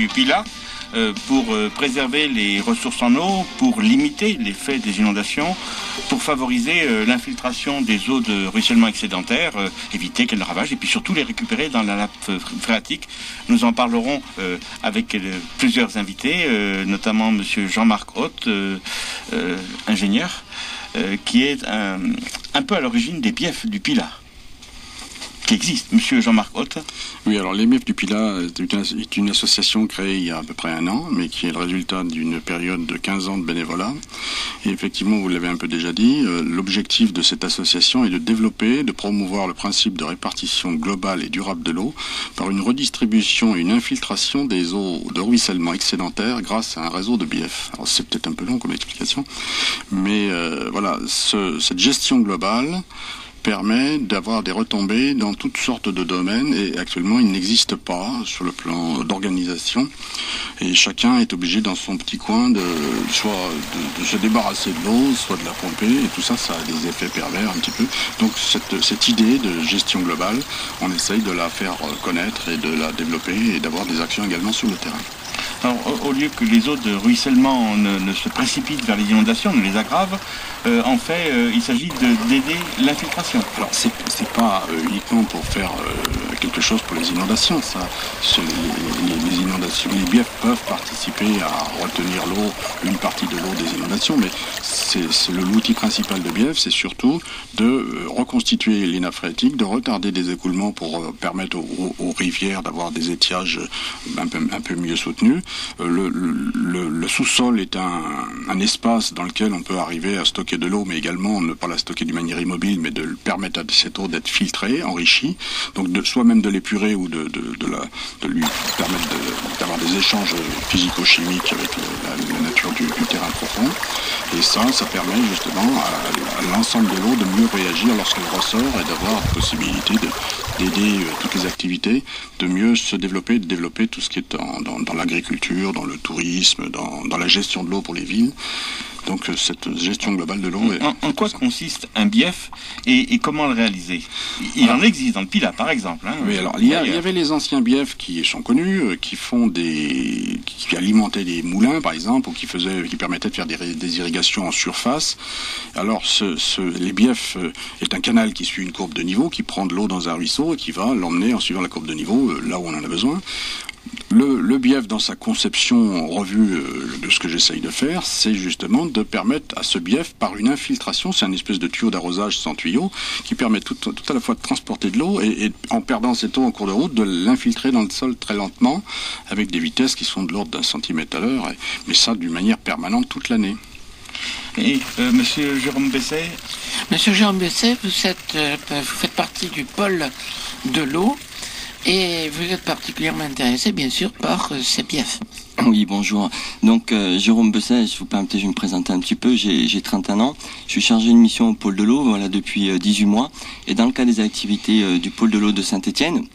du Pilat pour préserver les ressources en eau, pour limiter l'effet des inondations, pour favoriser l'infiltration des eaux de ruissellement excédentaire, éviter qu'elles ne ravagent et puis surtout les récupérer dans la nappe phréatique. Nous en parlerons avec plusieurs invités, notamment monsieur Jean-Marc Haute, ingénieur, qui est un peu à l'origine des biefs du Pilat. Qui existe. Monsieur Jean-Marc Haute. Oui, alors les biefs du Pilat est une association créée il y a à peu près 1 an, mais qui est le résultat d'une période de 15 ans de bénévolat. Et effectivement, vous l'avez un peu déjà dit, l'objectif de cette association est de développer, de promouvoir le principe de répartition globale et durable de l'eau par une redistribution et une infiltration des eaux de ruissellement excédentaires grâce à un réseau de biefs. Alors c'est peut-être un peu long comme explication, mais voilà, cette gestion globale permet d'avoir des retombées dans toutes sortes de domaines et actuellement il n'existe pas sur le plan d'organisation et chacun est obligé dans son petit coin de se débarrasser de l'eau, soit de la pomper et tout ça, ça a des effets pervers un petit peu. Donc cette idée de gestion globale, on essaye de la faire connaître et de la développer et d'avoir des actions également sur le terrain. Alors, au lieu que les eaux de ruissellement ne se précipitent vers les inondations, ne les aggravent, en fait, il s'agit d'aider l'infiltration. Alors, c'est pas uniquement pour faire quelque chose pour les inondations. Ça, les inondations, les biefs peuvent participer à retenir l'eau, une partie de l'eau des inondations, mais l'outil principal de bief, c'est surtout de reconstituer les nappes phréatiques, de retarder des écoulements pour permettre aux rivières d'avoir des étiages un peu mieux soutenus. Le sous-sol est un espace dans lequel on peut arriver à stocker de l'eau, mais également ne pas la stocker d'une manière immobile, mais de permettre à cette eau d'être filtrée, enrichie, donc soit même de l'épurer ou de lui permettre d'avoir des échanges physico-chimiques avec la nature du terrain profond. Et ça permet justement à l'ensemble de l'eau de mieux réagir lorsqu'elle ressort et d'avoir la possibilité d'aider toutes les activités, de mieux se développer, de développer tout ce qui est dans l'agriculture, dans le tourisme, dans la gestion de l'eau pour les villes. Donc cette gestion globale de l'eau... En quoi consiste un bief et comment le réaliser? Il en existe dans le Pilat, par exemple. Hein. Oui, alors il y avait les anciens biefs qui sont connus, qui alimentaient des moulins, par exemple, ou qui permettaient de faire des irrigations en surface. Alors les biefs est un canal qui suit une courbe de niveau, qui prend de l'eau dans un ruisseau et qui va l'emmener en suivant la courbe de niveau là où on en a besoin. Le bief, dans sa conception revue de ce que j'essaye de faire, c'est justement de permettre à ce bief, par une infiltration, c'est un espèce de tuyau d'arrosage sans tuyau, qui permet tout à la fois de transporter de l'eau et en perdant cette eau en cours de route, de l'infiltrer dans le sol très lentement, avec des vitesses qui sont de l'ordre d'1 centimètre à l'heure, mais ça d'une manière permanente toute l'année. Et monsieur Jérôme Besset? Monsieur Jérôme Besset, vous faites partie du pôle de l'eau. Et vous êtes particulièrement intéressé, bien sûr, par ces biefs. Oui, bonjour. Donc, Jérôme Besset, je vous permettez, je vais me présenter un petit peu. J'ai 31 ans. Je suis chargé de mission au pôle de l'eau, voilà, depuis 18 mois. Et dans le cadre des activités du pôle de l'eau de Saint-Étienne,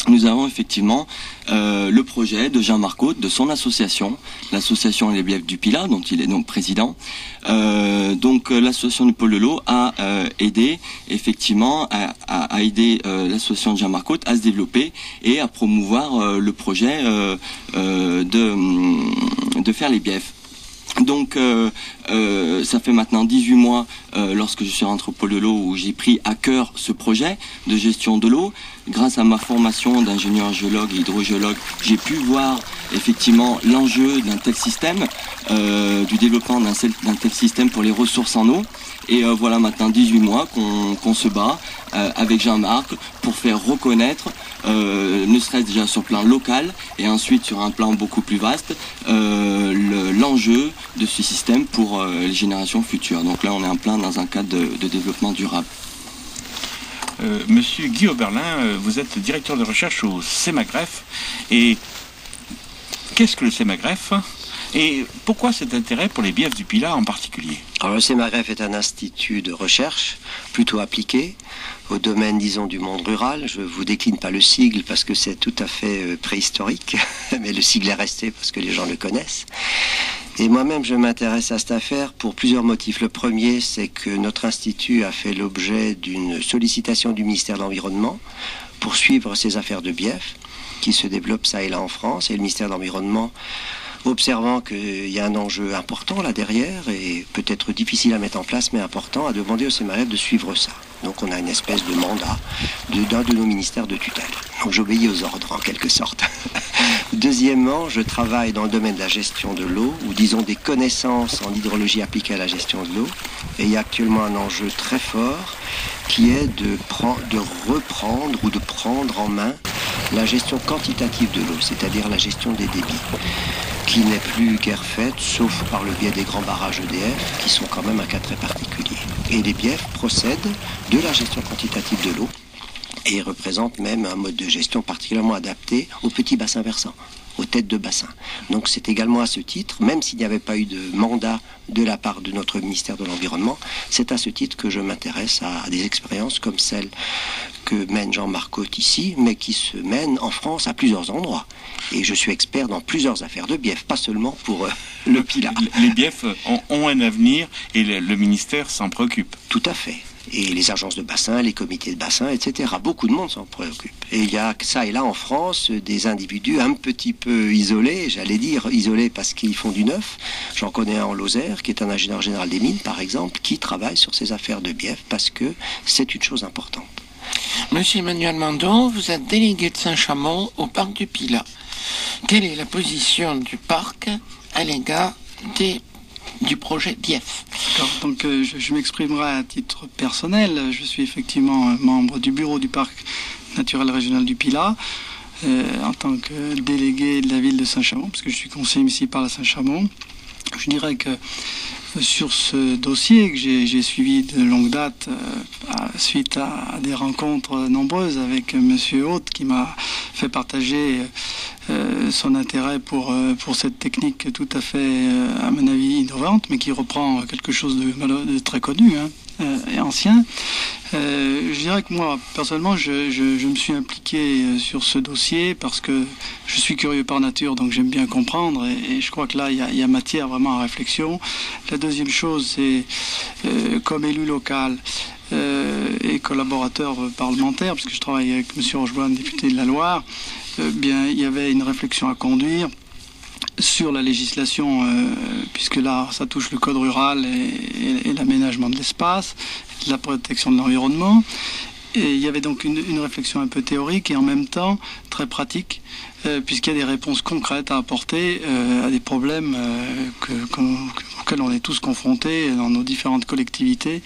nous avons effectivement le projet de Jean-Marc Haute, de son association, l'association Les Biefs du Pilat, dont il est donc président. Donc l'association du pôle de l'eau a aidé effectivement à aider l'association de Jean-Marc Haute à se développer et à promouvoir le projet de faire les biefs. Donc ça fait maintenant 18 mois lorsque je suis rentré au pôle de l'eau où j'ai pris à cœur ce projet de gestion de l'eau. Grâce à ma formation d'ingénieur géologue et hydrogéologue, j'ai pu voir effectivement l'enjeu d'un tel système, du développement d'un tel système pour les ressources en eau. Et voilà maintenant 18 mois qu'on se bat avec Jean-Marc pour faire reconnaître, ne serait-ce déjà sur le plan local et ensuite sur un plan beaucoup plus vaste, l'enjeu de ce système pour les générations futures. Donc là on est en plein dans un cadre de développement durable. Monsieur Guy Oberlin, vous êtes directeur de recherche au CEMAGREF. Et qu'est-ce que le CEMAGREF? Et pourquoi cet intérêt pour les biefs du Pilat en particulier? Alors le CEMAGREF est un institut de recherche plutôt appliqué au domaine, disons, du monde rural. Je ne vous décline pas le sigle parce que c'est tout à fait préhistorique, mais le sigle est resté parce que les gens le connaissent. Et moi-même, je m'intéresse à cette affaire pour plusieurs motifs. Le premier, c'est que notre institut a fait l'objet d'une sollicitation du ministère de l'Environnement pour suivre ces affaires de bief. qui se développe ça et là en France, et le ministère de l'Environnement, observant qu'il y a un enjeu important là derrière, et peut-être difficile à mettre en place, mais important, a demandé au CMAREF de suivre ça. Donc on a une espèce de mandat d'un de nos ministères de tutelle. Donc j'obéis aux ordres en quelque sorte. Deuxièmement, je travaille dans le domaine de la gestion de l'eau, ou disons des connaissances en hydrologie appliquées à la gestion de l'eau. Et il y a actuellement un enjeu très fort qui est de reprendre ou de prendre en main la gestion quantitative de l'eau, c'est-à-dire la gestion des débits, qui n'est plus guère faite, sauf par le biais des grands barrages EDF, qui sont quand même un cas très particulier. Et les BIEF procèdent de la gestion quantitative de l'eau et représentent même un mode de gestion particulièrement adapté aux petits bassins versants, aux têtes de bassin. Donc c'est également à ce titre, même s'il n'y avait pas eu de mandat de la part de notre ministère de l'Environnement, c'est à ce titre que je m'intéresse à des expériences comme celle que mène Jean-Marc Côte ici, mais qui se mène en France à plusieurs endroits. Et je suis expert dans plusieurs affaires de BIEF, pas seulement pour le Pilat. Les BIEF ont un avenir et le ministère s'en préoccupe. Tout à fait. Et les agences de bassin, les comités de bassin, etc. Beaucoup de monde s'en préoccupe. Et il y a ça et là en France des individus un petit peu isolés, j'allais dire isolés parce qu'ils font du neuf. J'en connais un en Lozère qui est un ingénieur général des mines par exemple, qui travaille sur ces affaires de BIEF parce que c'est une chose importante. Monsieur Emmanuel Mandon, vous êtes délégué de Saint-Chamond au parc du Pilat. Quelle est la position du parc à l'égard du projet BIEF? Donc je m'exprimerai à titre personnel. Je suis effectivement membre du bureau du parc naturel régional du Pilat en tant que délégué de la ville de Saint-Chamond, parce que je suis conseiller municipal à Saint-Chamond. Je dirais que sur ce dossier que j'ai suivi de longue date suite à des rencontres nombreuses avec Monsieur Haute qui m'a fait partager son intérêt pour cette technique tout à fait, à mon avis, innovante, mais qui reprend quelque chose de très connu et ancien. Je dirais que moi, personnellement, je me suis impliqué sur ce dossier parce que je suis curieux par nature, donc j'aime bien comprendre et je crois que là, il y a matière vraiment à réflexion. La deuxième chose, c'est comme élu local et collaborateur parlementaire, puisque je travaille avec M. Rocheboine, député de la Loire, bien, il y avait une réflexion à conduire sur la législation, puisque là, ça touche le code rural et l'aménagement de l'espace, la protection de l'environnement. Et il y avait donc une réflexion un peu théorique et en même temps très pratique, puisqu'il y a des réponses concrètes à apporter à des problèmes auxquels on est tous confrontés dans nos différentes collectivités,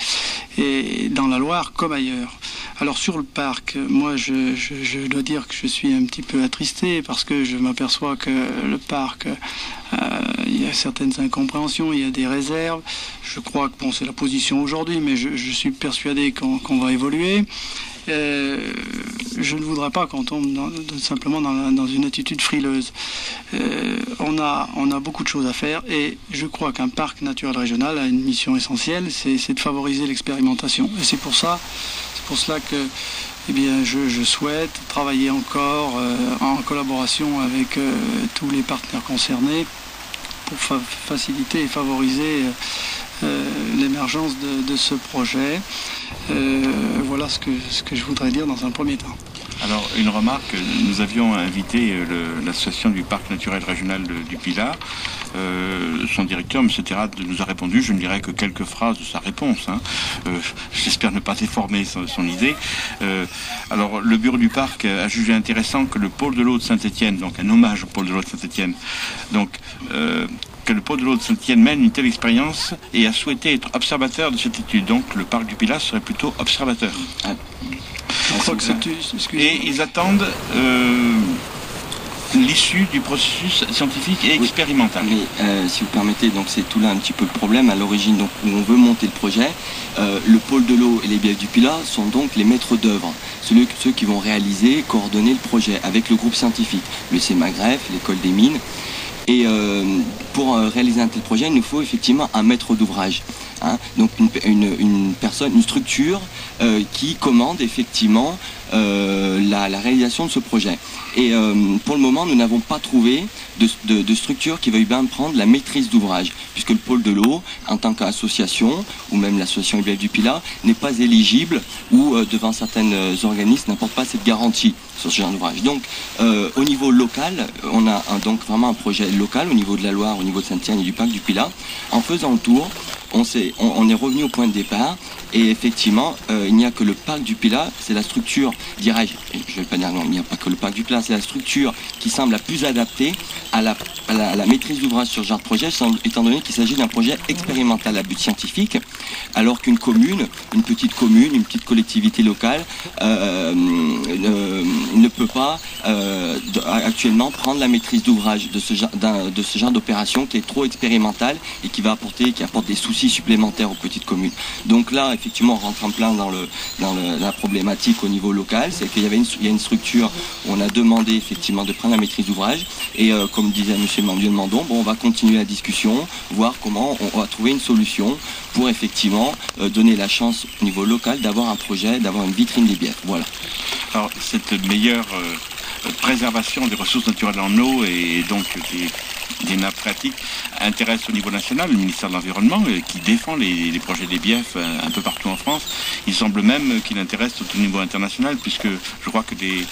et dans la Loire comme ailleurs. Alors sur le parc, moi je dois dire que je suis un petit peu attristé parce que je m'aperçois que le parc, il y a certaines incompréhensions, il y a des réserves. Je crois que bon, c'est la position aujourd'hui, mais je suis persuadé qu'on va évoluer. Je ne voudrais pas qu'on tombe simplement dans une attitude frileuse. On a beaucoup de choses à faire et je crois qu'un parc naturel régional a une mission essentielle, c'est de favoriser l'expérimentation. Et c'est pour cela que eh bien, je souhaite travailler encore en collaboration avec tous les partenaires concernés pour faciliter et favoriser l'émergence de ce projet. Voilà ce que je voudrais dire dans un premier temps. Alors, une remarque, nous avions invité l'association du parc naturel régional du Pilat. Son directeur, M. Terrade, nous a répondu, je ne dirais que quelques phrases de sa réponse. J'espère ne pas déformer son idée. Alors, le bureau du parc a jugé intéressant que le pôle de l'eau de Saint-Étienne, donc un hommage au pôle de l'eau de Saint-Étienne, donc que le pôle de l'eau de Saint-Étienne mène une telle expérience et a souhaité être observateur de cette étude. Donc, le parc du Pilat serait plutôt observateur. Je crois que et ils attendent l'issue du processus scientifique et expérimental. Mais si vous permettez, donc c'est tout là un petit peu le problème à l'origine, donc où on veut monter le projet. Le pôle de l'eau et les BIEF du Pilat sont donc les maîtres d'œuvre, ceux qui vont réaliser, coordonner le projet avec le groupe scientifique, le CMAREF, l'école des mines. Et pour réaliser un tel projet, il nous faut effectivement un maître d'ouvrage. Donc une personne, une structure qui commande effectivement la réalisation de ce projet. Et pour le moment, nous n'avons pas trouvé de structure qui veuille bien prendre la maîtrise d'ouvrage, puisque le pôle de l'eau, en tant qu'association, ou même l'association IBF du Pilat, n'est pas éligible ou devant certains organismes n'apporte pas cette garantie sur ce genre d'ouvrage. Donc au niveau local, on a donc vraiment un projet local au niveau de la Loire, au niveau de Saint-Étienne et du parc du Pilat. En faisant le tour, on est revenu au point de départ et effectivement, il n'y a que le parc du Pilat, c'est la structure, dirais-je, je ne vais pas dire non, il n'y a pas que le parc du Pilat, c'est la structure qui semble la plus adaptée à la maîtrise d'ouvrage sur ce genre de projet, étant donné qu'il s'agit d'un projet expérimental à but scientifique, alors qu'une commune, une petite collectivité locale ne peut pas actuellement prendre la maîtrise d'ouvrage de ce genre d'opération qui est trop expérimentale et qui apporte des soucis supplémentaires aux petites communes. Donc là, effectivement, on rentre en plein dans la problématique au niveau local, c'est qu'il y a une structure où on a demandé effectivement de prendre la maîtrise d'ouvrage et comme disait M. Emmanuel Mandon, on va continuer la discussion, voir comment on va trouver une solution pour effectivement donner la chance au niveau local d'avoir un projet, d'avoir une vitrine des bières. Voilà. Alors, cette meilleure préservation des ressources naturelles en eau et donc des nappes phréatiques intéresse au niveau national le ministère de l'Environnement qui défend les projets des biefs un peu partout en France. Il semble même qu'il intéresse au niveau international puisque je crois que des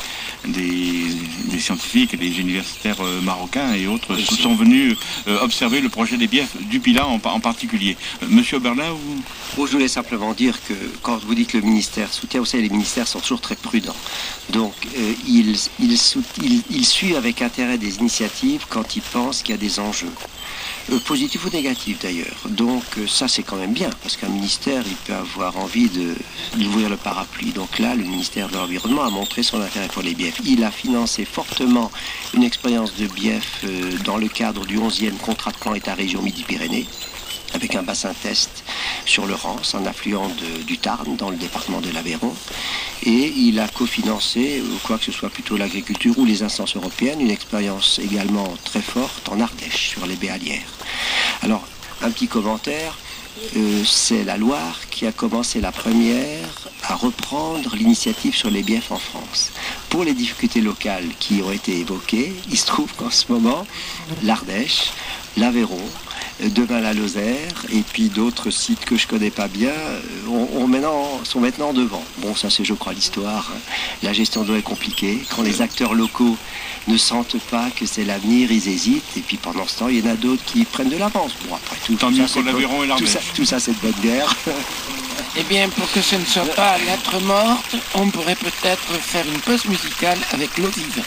scientifiques et des universitaires marocains et autres sont venus observer le projet des biefs du Pilat en particulier. Monsieur Oberlin, vous... Bon, je voulais simplement dire que quand vous dites que le ministère soutient, vous savez, les ministères sont toujours très prudents. Donc, ils suivent avec intérêt des initiatives quand ils pensent qu'il y a des enjeux. Positifs ou négatifs d'ailleurs. Donc ça c'est quand même bien, parce qu'un ministère il peut avoir envie d'ouvrir le parapluie. Donc là le ministère de l'Environnement a montré son intérêt pour les biefs. Il a financé fortement une expérience de bief dans le cadre du 11e contrat de plan État-Région Midi-Pyrénées, avec un bassin test sur le Rance, un affluent du Tarn dans le département de l'Aveyron. Et il a cofinancé, quoi que ce soit plutôt l'agriculture ou les instances européennes, une expérience également très forte en Ardèche, sur les béalières. Alors, un petit commentaire, c'est la Loire qui a commencé la première à reprendre l'initiative sur les biefs en France. Pour les difficultés locales qui ont été évoquées, il se trouve qu'en ce moment, l'Ardèche, l'Aveyron, demain la Lozère et puis d'autres sites que je connais pas bien sont maintenant devant. Bon, ça c'est je crois l'histoire. La gestion d'eau est compliquée. Quand les acteurs locaux ne sentent pas que c'est l'avenir, ils hésitent et puis pendant ce temps il y en a d'autres qui prennent de l'avance. Bon, après tant mieux pour l'Aveyron et l'Ardèche. Tout ça c'est de bonne guerre. Eh bien, pour que ce ne soit pas lettre morte, on pourrait peut-être faire une pause musicale avec l'eau vive.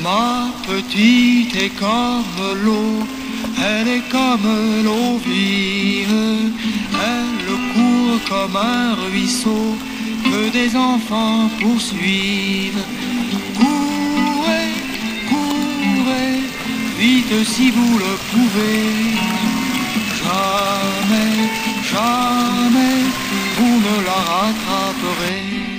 Ma petite est comme l'eau, elle est comme l'eau vive, elle court comme un ruisseau que des enfants poursuivent. Courez, courez, vite si vous le pouvez, jamais, jamais vous ne la rattraperez.